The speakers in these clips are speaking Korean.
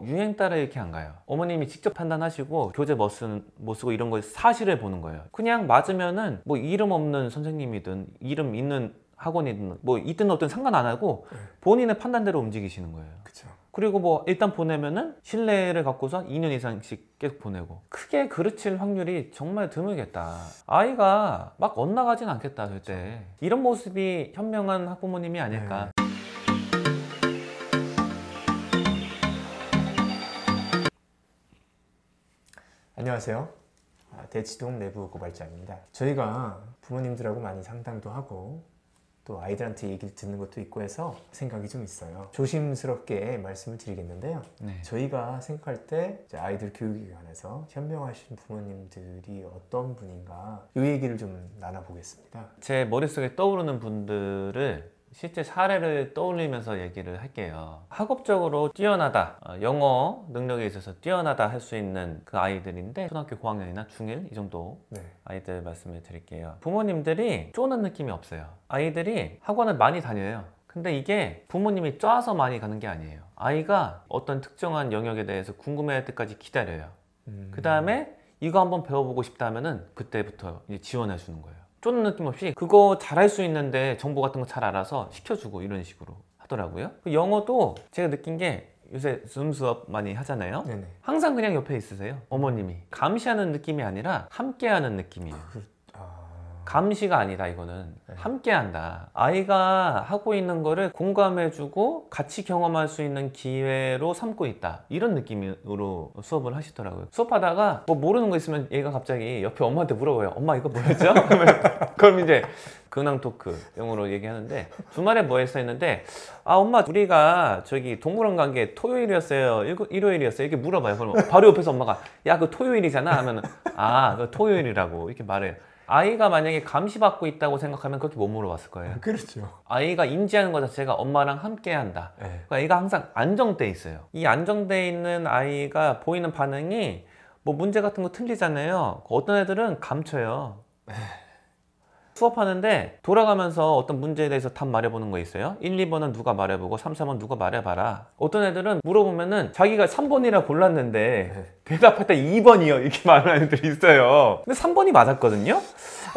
유행 따라 이렇게 안 가요. 어머님이 직접 판단하시고 교재 뭐 쓰고 이런 거 사실을 보는 거예요. 그냥 맞으면은 뭐 이름 없는 선생님이든 이름 있는 학원이든 뭐 있든 없든 상관 안 하고 본인의 판단대로 움직이시는 거예요. 그쵸. 그리고 뭐 일단 보내면은 신뢰를 갖고서 2년 이상씩 계속 보내고, 크게 그르칠 확률이 정말 드물겠다. 아이가 막 엇나가진 않겠다 절대. 이런 모습이 현명한 학부모님이 아닐까. 안녕하세요. 대치동 내부 고발자입니다. 저희가 부모님들하고 많이 상담도 하고 또 아이들한테 얘기를 듣는 것도 있고 해서 생각이 좀 있어요. 조심스럽게 말씀을 드리겠는데요. 저희가 생각할 때 아이들 교육에 관해서 현명하신 부모님들이 어떤 분인가 이 얘기를 좀 나눠보겠습니다. 제 머릿속에 떠오르는 분들을 실제 사례를 떠올리면서 얘기를 할게요. 학업적으로 뛰어나다, 영어 능력에 있어서 뛰어나다 할 수 있는 그 아이들인데 초등학교 고학년이나 중1 이 정도 아이들 말씀을 드릴게요. 부모님들이 쪼는 느낌이 없어요. 아이들이 학원을 많이 다녀요. 근데 이게 부모님이 쪄서 많이 가는 게 아니에요. 아이가 어떤 특정한 영역에 대해서 궁금해할 때까지 기다려요. 그 다음에 이거 한번 배워보고 싶다 하면은 그때부터 이제 지원해 주는 거예요. 쪼는 느낌 없이 그거 잘할 수 있는데 정보 같은 거 잘 알아서 시켜주고 이런 식으로 하더라고요. 영어도 제가 느낀 게 요새 줌 수업 많이 하잖아요. 항상 그냥 옆에 있으세요. 어머님이 감시하는 느낌이 아니라 함께하는 느낌이에요. 감시가 아니다. 이거는 함께한다. 아이가 하고 있는 거를 공감해주고 같이 경험할 수 있는 기회로 삼고 있다, 이런 느낌으로 수업을 하시더라고요. 수업하다가 뭐 모르는 거 있으면 얘가 갑자기 옆에 엄마한테 물어봐요. 엄마 이거 뭐였죠? 그럼 이제 근황 토크 영어로 얘기하는데, 주말에 뭐 했어 했는데, 아 엄마 우리가 저기 동물원 간 게 토요일이었어요, 일요일이었어요, 이렇게 물어봐요. 그러면 바로 옆에서 엄마가 야 그 토요일이잖아 하면은 아 그 토요일이라고 이렇게 말해요. 아이가 만약에 감시받고 있다고 생각하면 그렇게 못 물어봤을 거예요. 그렇죠. 아이가 인지하는 것 자체가 엄마랑 함께 한다. 그러니까 애가 항상 안정돼 있어요. 이 안정돼 있는 아이가 보이는 반응이 뭐 문제 같은 거 틀리잖아요. 어떤 애들은 감춰요. 수업하는데 돌아가면서 어떤 문제에 대해서 답 말해보는 거 있어요. 1, 2번은 누가 말해보고 3, 4번 누가 말해봐라. 어떤 애들은 물어보면은 자기가 3번이라 골랐는데 대답할 때 2번이요 이렇게 말하는 애들이 있어요. 근데 3번이 맞았거든요.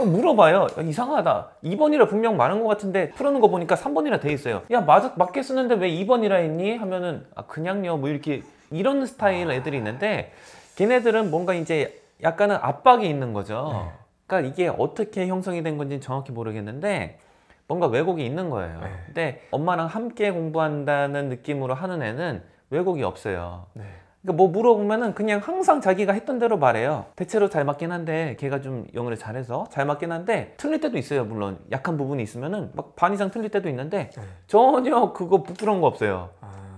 물어봐요. 야, 이상하다. 2번이라 분명 말한 것 같은데 풀어놓은 거 보니까 3번이라 돼 있어요. 야 맞게 쓰는데 왜 2번이라 했니? 하면은 아 그냥요 뭐 이렇게 이런 스타일 애들이 있는데, 걔네들은 뭔가 이제 약간은 압박이 있는 거죠. 그러니까 이게 어떻게 형성이 된 건지 정확히 모르겠는데 뭔가 왜곡이 있는 거예요. 근데 엄마랑 함께 공부한다는 느낌으로 하는 애는 왜곡이 없어요. 그러니까 뭐 물어보면은 그냥 항상 자기가 했던 대로 말해요. 대체로 잘 맞긴 한데 걔가 좀 영어를 잘해서 잘 맞긴 한데 틀릴 때도 있어요. 물론 약한 부분이 있으면은 막 반 이상 틀릴 때도 있는데 전혀 그거 부끄러운 거 없어요.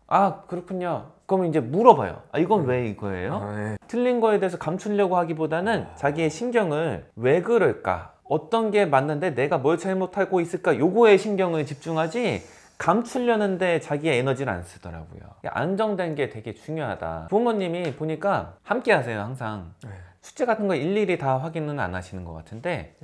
아 그렇군요. 그러면 이제 물어봐요. 아 이건 왜 이거예요? 틀린 거에 대해서 감추려고 하기보다는 자기의 신경을 왜 그럴까? 어떤 게 맞는데 내가 뭘 잘못하고 있을까? 요거에 신경을 집중하지 감추려는데 자기의 에너지를 안 쓰더라고요. 안정된 게 되게 중요하다. 부모님이 보니까 함께 하세요. 항상 숙제 같은 거 일일이 다 확인은 안 하시는 것 같은데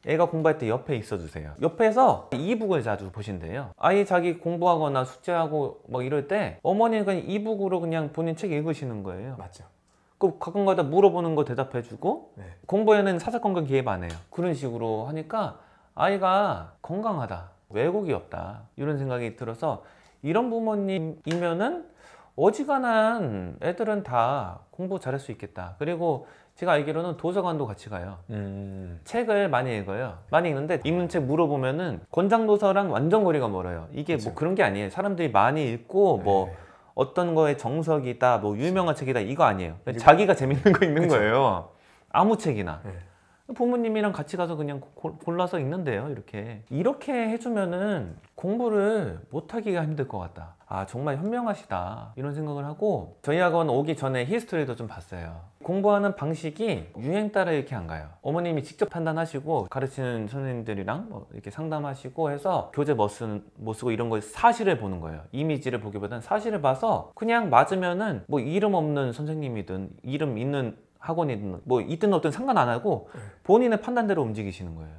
애가 공부할 때 옆에 있어 주세요. 옆에서 이북을 자주 보신대요. 아이 자기 공부하거나 숙제하고 막 이럴 때 어머니는 그냥 이북으로 그냥 본인 책 읽으시는 거예요. 맞죠. 그 가끔가다 물어보는 거 대답해주고 공부에는 사사건건 개입 안 해요. 그런 식으로 하니까 아이가 건강하다, 왜곡이 없다, 이런 생각이 들어서 이런 부모님이면은 어지간한 애들은 다 공부 잘할 수 있겠다. 그리고 제가 알기로는 도서관도 같이 가요. 책을 많이 읽어요. 많이 읽는데 읽는 책 물어보면은 권장도서랑 완전 거리가 멀어요. 이게 뭐 그런 게 아니에요. 사람들이 많이 읽고 뭐 어떤 거에 정석이다, 뭐 유명한 책이다, 이거 아니에요. 자기가 재밌는 거 읽는 거예요. 아무 책이나. 부모님이랑 같이 가서 그냥 골라서 읽는데요. 이렇게 해주면은 공부를 못하기가 힘들 것 같다. 아 정말 현명하시다, 이런 생각을 하고, 저희 학원 오기 전에 히스토리도 좀 봤어요. 공부하는 방식이 유행 따라 이렇게 안 가요. 어머님이 직접 판단하시고 가르치는 선생님들이랑 뭐 이렇게 상담하시고 해서 교재 뭐 쓰고 이런 거 사실을 보는 거예요. 이미지를 보기보다는 사실을 봐서 그냥 맞으면은 뭐 이름 없는 선생님이든 이름 있는 학원이든 뭐 있든 없든 상관 안 하고 본인의 판단대로 움직이시는 거예요.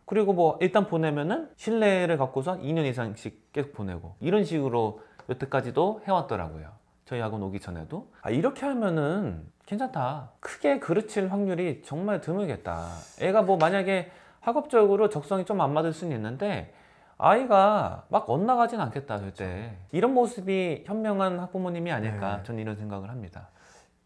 그리고 뭐 일단 보내면은 신뢰를 갖고서 2년 이상씩 계속 보내고 이런 식으로 여태까지도 해왔더라고요. 저희 학원 오기 전에도 이렇게 하면은 괜찮다. 크게 그르칠 확률이 정말 드물겠다. 애가 뭐 만약에 학업적으로 적성이 좀 안 맞을 수는 있는데 아이가 막 엇나가진 않겠다 절대. 이런 모습이 현명한 학부모님이 아닐까 네. 저는 이런 생각을 합니다.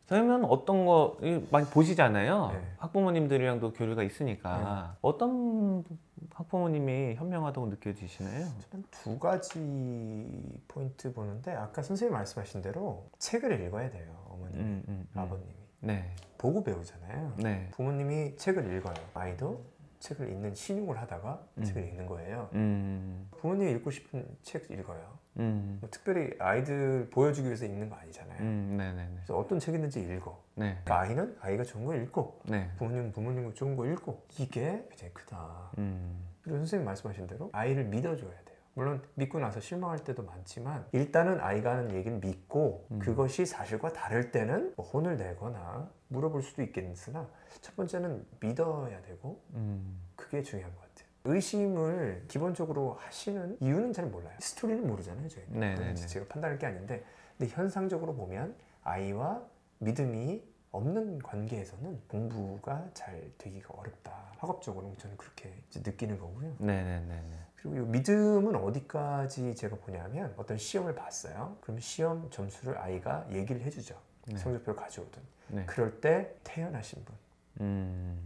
선생님은 어떤 거 많이 보시잖아요. 네. 학부모님들이랑도 교류가 있으니까 어떤 학부모님이 현명하다고 느껴지시나요? 저는 두 가지 포인트 보는데 아까 선생님 말씀하신 대로 책을 읽어야 돼요. 어머님이, 아버님이. 네. 보고 배우잖아요. 네. 부모님이 책을 읽어요. 아이도 책을 읽는 신용을 하다가 책을 읽는 거예요. 부모님이 읽고 싶은 책 읽어요. 뭐 특별히 아이들 보여주기 위해서 읽는 거 아니잖아요. 네네네. 그래서 어떤 책이든지 읽어. 네. 그러니까 아이는 아이가 좋은 거 읽고 네. 부모님은 부모님 좋은 거 읽고 이게 굉장히 크다. 그리고 선생님 말씀하신 대로 아이를 믿어줘야 돼요. 물론 믿고 나서 실망할 때도 많지만 일단은 아이가 하는 얘기는 믿고 그것이 사실과 다를 때는 뭐 혼을 내거나 물어볼 수도 있겠으나 첫 번째는 믿어야 되고 그게 중요한 것 같아요. 의심을 기본적으로 하시는 이유는 잘 몰라요. 스토리는 모르잖아요. 저희는. 네네네. 제가 판단할 게 아닌데 근데 현상적으로 보면 아이와 믿음이 없는 관계에서는 공부가 잘 되기가 어렵다. 학업적으로 저는 그렇게 이제 느끼는 거고요. 네네네. 그리고 이 믿음은 어디까지 제가 보냐면 어떤 시험을 봤어요. 그럼 시험 점수를 아이가 얘기를 해주죠. 네. 성적표를 가져오든. 네. 그럴 때 태어나신 분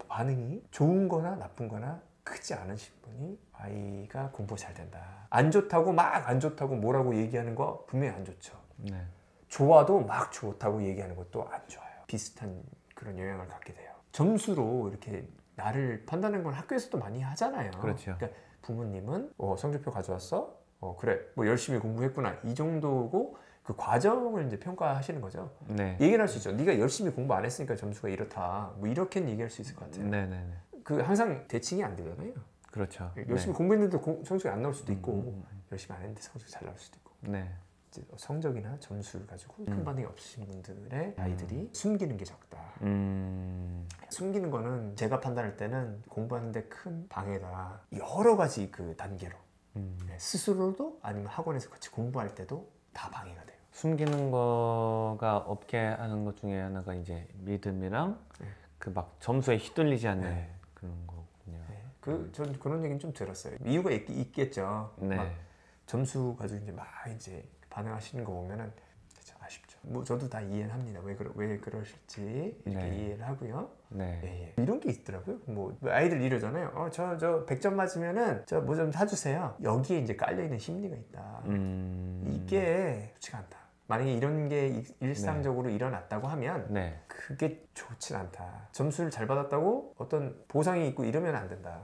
반응이 좋은 거나 나쁜 거나 크지 않으신 분이 아이가 공부 잘 된다. 안 좋다고 막 안 좋다고 뭐라고 얘기하는 거 분명히 안 좋죠. 네. 좋아도 막 좋다고 얘기하는 것도 안 좋아요. 비슷한 그런 영향을 갖게 돼요. 점수로 이렇게 나를 판단하는 건 학교에서도 많이 하잖아요. 그렇죠. 그러니까 부모님은 성적표 가져왔어? 그래. 뭐 열심히 공부했구나. 이 정도고 그 과정을 이제 평가하시는 거죠. 네. 얘기를 할 수 있죠. 네가 열심히 공부 안 했으니까 점수가 이렇다. 뭐 이렇게는 얘기할 수 있을 것 같아요. 네네네. 그 항상 대칭이 안 되잖아요. 그렇죠. 열심히 공부했는데도 성적이 안 나올 수도 있고 열심히 안 했는데 성적이 잘 나올 수도 있고 네. 이제 성적이나 점수를 가지고 큰 반응이 없으신 분들의 아이들이 숨기는 게 적다. 숨기는 거는 제가 판단할 때는 공부하는데 큰 방해다. 여러 가지 그 단계로 스스로도 아니면 학원에서 같이 공부할 때도 다 방해가 돼요. 숨기는 거가 없게 하는 것 중에 하나가 이제 믿음이랑 그 막 점수에 휘둘리지 않는 네. 그런 거군요. 전 그런 얘기는 좀 들었어요. 이유가 있겠죠. 네. 막 점수 가지고 이제 막 이제 반응하시는 거 보면은 참 아쉽죠. 뭐 저도 다 이해는 합니다. 왜 그러실지 이렇게 네. 이해를 하고요. 네. 예. 이런 게 있더라고요. 뭐 아이들 이러잖아요. 저 100점 맞으면은 저 뭐 좀 사주세요. 여기에 이제 깔려 있는 심리가 있다. 이게 좋지가 않다. 만약에 이런 게 일상적으로 일어났다고 하면 네. 그게 좋진 않다. 점수를 잘 받았다고 어떤 보상이 있고 이러면 안 된다.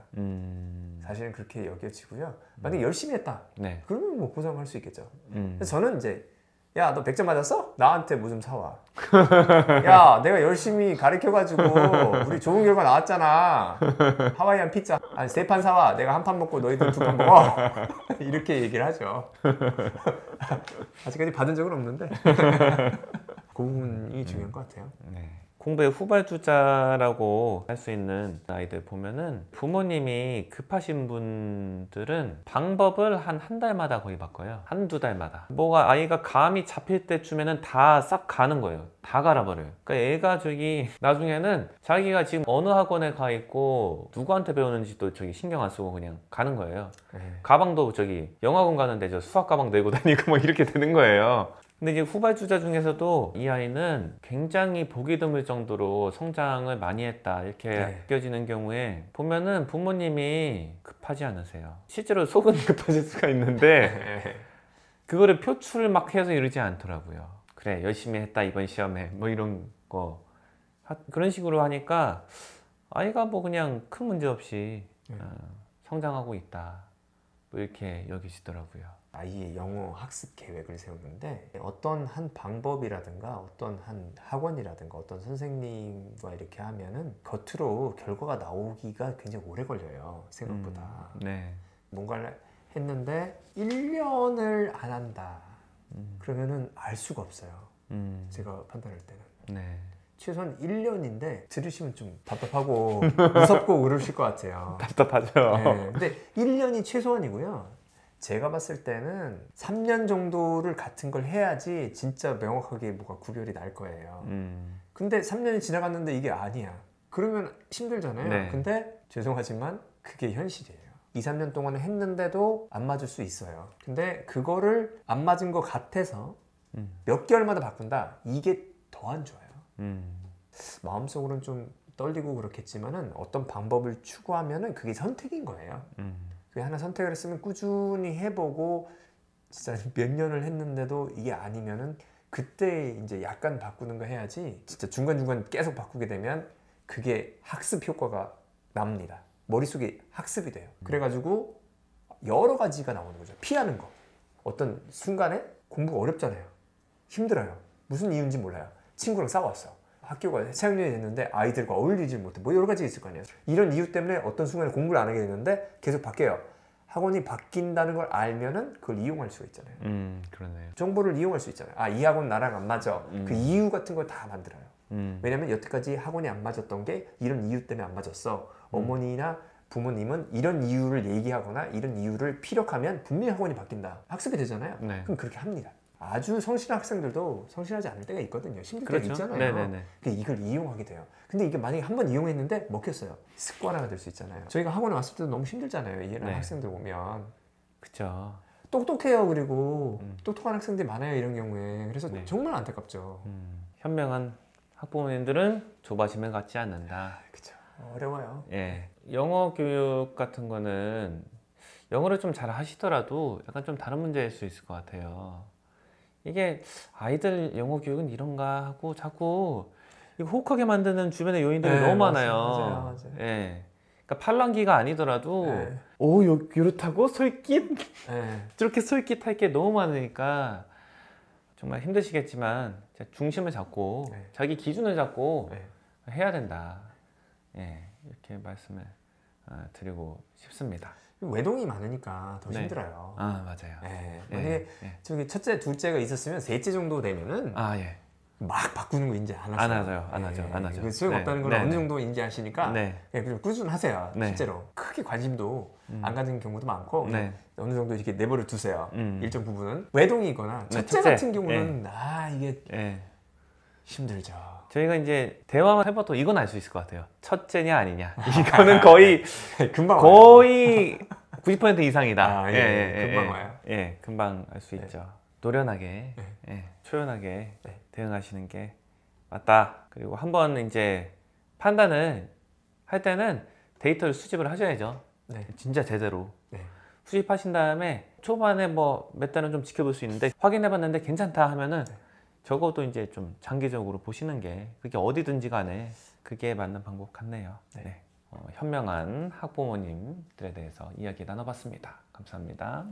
사실은 그렇게 여겨지고요. 만약에 열심히 했다. 네. 그러면 뭐 보상할 수 있겠죠. 그래서 저는 이제 야, 너 100점 맞았어? 나한테 뭐 좀 사와. 야, 내가 열심히 가르쳐가지고 우리 좋은 결과 나왔잖아. 하와이안 피자 한 3판 사와. 내가 한 판 먹고 너희들 2판 먹어. 이렇게 얘기를 하죠. 아직까지 받은 적은 없는데 그 부분이 중요한 것 같아요. 네. 공부의 후발주자라고 할 수 있는 아이들 보면은 부모님이 급하신 분들은 방법을 한 달마다 거의 바꿔요. 한두 달마다. 뭐가 아이가 감이 잡힐 때쯤에는 다 싹 가는 거예요. 다 갈아버려요. 그러니까 애가 저기 나중에는 자기가 지금 어느 학원에 가 있고 누구한테 배우는지도 저기 신경 안 쓰고 그냥 가는 거예요. 가방도 저기 영어학원 가는데 저 수학 가방 들고 다니고 뭐 이렇게 되는 거예요. 근데 이제 후발주자 중에서도 이 아이는 굉장히 보기 드물 정도로 성장을 많이 했다 이렇게 느껴지는 경우에 보면은 부모님이 급하지 않으세요. 실제로 속은 급하실 수가 있는데 그거를 표출을 막 해서 이러지 않더라고요. 그래 열심히 했다 이번 시험에 뭐 이런 거 그런 식으로 하니까 아이가 뭐 그냥 큰 문제 없이 성장하고 있다 뭐 이렇게 여기시더라고요. 아이의 영어 학습 계획을 세우는데 어떤 한 방법이라든가 어떤 한 학원이라든가 어떤 선생님과 이렇게 하면은 겉으로 결과가 나오기가 굉장히 오래 걸려요. 생각보다. 네. 뭔가를 했는데 1년을 안 한다. 그러면은 알 수가 없어요. 제가 판단할 때는. 네. 최소한 1년인데 들으시면 좀 답답하고 무섭고 그러실 것 같아요. 답답하죠. 네. 근데 1년이 최소한이고요. 제가 봤을 때는 3년 정도를 같은 걸 해야지 진짜 명확하게 뭐가 구별이 날 거예요. 근데 3년이 지나갔는데 이게 아니야. 그러면 힘들잖아요. 네. 근데 죄송하지만 그게 현실이에요. 2, 3년 동안 했는데도 안 맞을 수 있어요. 근데 그거를 안 맞은 것 같아서 몇 개월마다 바꾼다? 이게 더 안 좋아요. 마음속으로는 좀 떨리고 그렇겠지만은 어떤 방법을 추구하면은 그게 선택인 거예요. 그게 하나 선택을 했으면 꾸준히 해보고 진짜 몇 년을 했는데도 이게 아니면은 그때 이제 약간 바꾸는 거 해야지. 진짜 중간중간 계속 바꾸게 되면 그게 학습 효과가 납니다. 머릿속에 학습이 돼요. 그래가지고 여러 가지가 나오는 거죠. 피하는 거. 어떤 순간에 공부가 어렵잖아요. 힘들어요. 무슨 이유인지 몰라요. 친구랑 싸웠어. 학교가 새학년이 됐는데 아이들과 어울리지 못해. 뭐 여러 가지 있을 거 아니에요. 이런 이유 때문에 어떤 순간에 공부를 안 하게 되는데 계속 바뀌어요. 학원이 바뀐다는 걸 알면은 그걸 이용할 수가 있잖아요. 그러네요. 정보를 이용할 수 있잖아요. 아, 이 학원 나랑 안 맞아. 그 이유 같은 걸 다 만들어요. 왜냐면 여태까지 학원이 안 맞았던 게 이런 이유 때문에 안 맞았어. 어머니나 부모님은 이런 이유를 얘기하거나 이런 이유를 피력하면 분명히 학원이 바뀐다. 학습이 되잖아요. 네. 그럼 그렇게 합니다. 아주 성실한 학생들도 성실하지 않을 때가 있거든요. 힘들 때가 그렇죠. 있잖아요. 네네네. 이걸 이용하게 돼요. 근데 이게 만약에 한 번 이용했는데 먹혔어요. 습관화가 될 수 있잖아요. 저희가 학원에 왔을 때도 너무 힘들잖아요. 이런 네. 학생들 오면. 그쵸. 똑똑해요. 그리고 똑똑한 학생들이 많아요. 이런 경우에. 그래서 네. 정말 안타깝죠. 현명한 학부모님들은 조바심을 갖지 않는다. 그쵸. 어려워요. 예. 영어 교육 같은 거는 영어를 좀 잘 하시더라도 약간 좀 다른 문제일 수 있을 것 같아요. 이게 아이들 영어 교육은 이런가 하고 자꾸 이거 혹하게 만드는 주변의 요인들이 네, 너무 맞아요. 많아요. 맞아요. 예. 그러니까 팔랑귀가 아니더라도 네. 오, 이렇다고 솔깃? 네. 저렇게 솔깃할 게 너무 많으니까 정말 힘드시겠지만 중심을 잡고 네. 자기 기준을 잡고 네. 해야 된다. 예, 이렇게 말씀을 드리고 싶습니다. 외동이 많으니까 더 네. 힘들어요. 아, 맞아요. 네. 예, 만약에 예. 저기 첫째, 둘째가 있었으면 셋째 정도 되면은 아, 예. 막 바꾸는 거 인지 안 하죠. 안 하죠. 안 하죠. 안 하죠. 그 소용 네. 없다는 걸 네, 어느 네. 정도 인지하시니까 네. 예, 그냥 꾸준하세요. 네. 실제로 크게 관심도 안 가지는 경우도 많고 네. 어느 정도 이렇게 내버려 두세요. 음. 일정 부분은 외동이거나 네, 첫째 첫째. 같은 경우는 이게 예. 힘들죠. 저희가 이제 대화만 해봐도 이건 알 수 있을 것 같아요. 첫째냐 아니냐. 이거는 거의 금방 와요. 거의 90% 이상이다. 아, 예, 금방 와요. 예, 금방 알 수 네. 있죠. 노련하게, 네. 예, 초연하게 네. 대응하시는 게 맞다. 그리고 한번 이제 판단을 할 때는 데이터를 수집을 하셔야죠. 네. 진짜 제대로. 네. 수집하신 다음에 초반에 뭐 몇 달은 좀 지켜볼 수 있는데 확인해봤는데 괜찮다 하면은 적어도 이제 좀 장기적으로 보시는 게 그게 어디든지 간에 그게 맞는 방법 같네요. 네. 네. 현명한 학부모님들에 대해서 이야기 나눠봤습니다. 감사합니다.